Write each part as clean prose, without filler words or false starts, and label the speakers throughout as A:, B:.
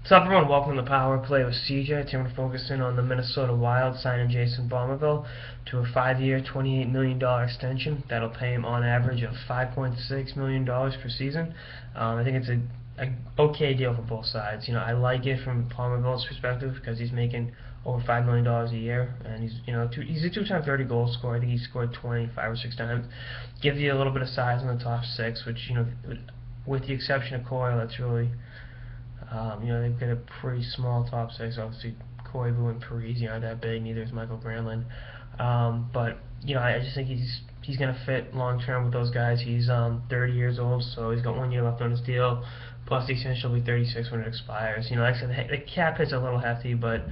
A: What's up, everyone? Welcome to the Power Play with CJ. Today we're focusing on the Minnesota Wild signing Jason Pominville to a 5-year, $28 million extension. That'll pay him on average of $5.6 million per season. I think it's a okay deal for both sides. I like it from Pominville's perspective because he's making over $5 million a year, and he's a two-time 30-goal scorer. I think he scored 25 or 6 times. Gives you a little bit of size in the top 6, which with the exception of Coyle, that's really they've got a pretty small top 6. Obviously, Koivu and Parisi aren't that big. Neither is Michael Granlund. But I just think he's going to fit long term with those guys. He's 30 years old, so he's got 1 year left on his deal. Plus, the extension will be 36 when it expires. Like I said, the cap hit's a little hefty, but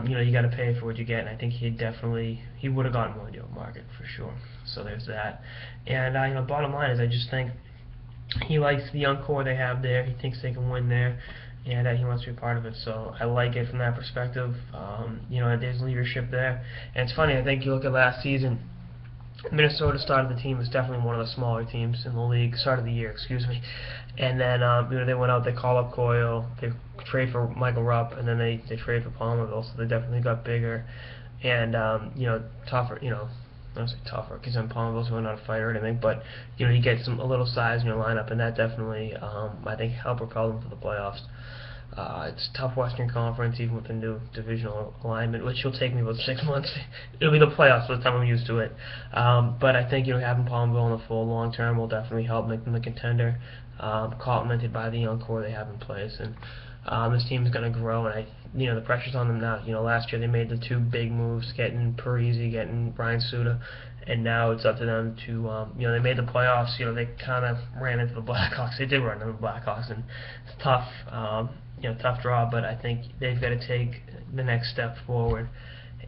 A: you got to pay for what you get. And I think he would have gotten more deal market for sure. So there's that. And bottom line is, I just think he likes the young core they have there. He thinks they can win there, and he wants to be a part of it. So I like it from that perspective. There's leadership there. And it's funny, I think you look at last season, Minnesota started the team as definitely one of the smaller teams in the league, started the year, excuse me. And then they went out, they call up Coyle, they trade for Michael Rupp, and then they trade for Pominville, so they definitely got bigger and tougher. I don't say tougher because Pominville's really not a fighter or anything, but you get a little size in your lineup, and that definitely I think helped propel them to the playoffs. It's a tough Western Conference, even with the new divisional alignment, which will take me about 6 months. It'll be the playoffs by the time I'm used to it. But I think having Pominville in the full long term will definitely help make them the contender, complemented by the young core they have in place. And this team is going to grow, and the pressure's on them now. Last year they made the 2 big moves, getting Parisi, getting Brian Suda, and now it's up to them to, they made the playoffs. They kind of ran into the Blackhawks. They did run into the Blackhawks, and it's tough, tough draw. But I think they've got to take the next step forward,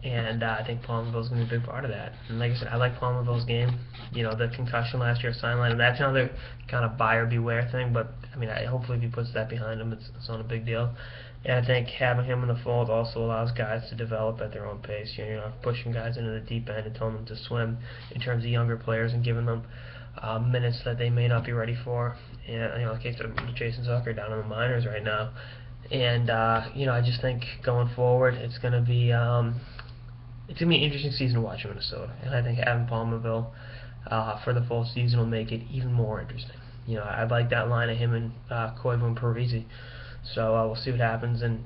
A: and I think Pominville's going to be a big part of that. And like I said, I like Pominville's game. The concussion last year, sideline, and that's another kind of buyer beware thing. But hopefully if he puts that behind him, it's not a big deal. And I think having him in the fold also allows guys to develop at their own pace. You're not pushing guys into the deep end and telling them to swim in terms of younger players and giving them minutes that they may not be ready for. And the case of Jason Zucker down in the minors right now. And I just think going forward, it's going to be an interesting season to watch in Minnesota. And I think having Pominville for the full season will make it even more interesting. I like that line of him and Koivu and Parisi. So we'll see what happens, and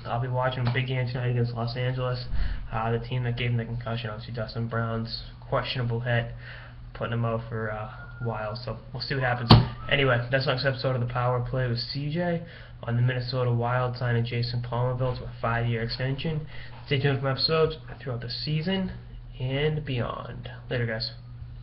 A: I'll be watching a big game tonight against Los Angeles. The team that gave him the concussion, obviously Dustin Brown's questionable hit, putting him out for a while. So we'll see what happens. Anyway, that's the next episode of the Power Play with CJ on the Minnesota Wild signing Jason Pominville to a 5-year extension. Stay tuned for episodes throughout the season and beyond. Later, guys.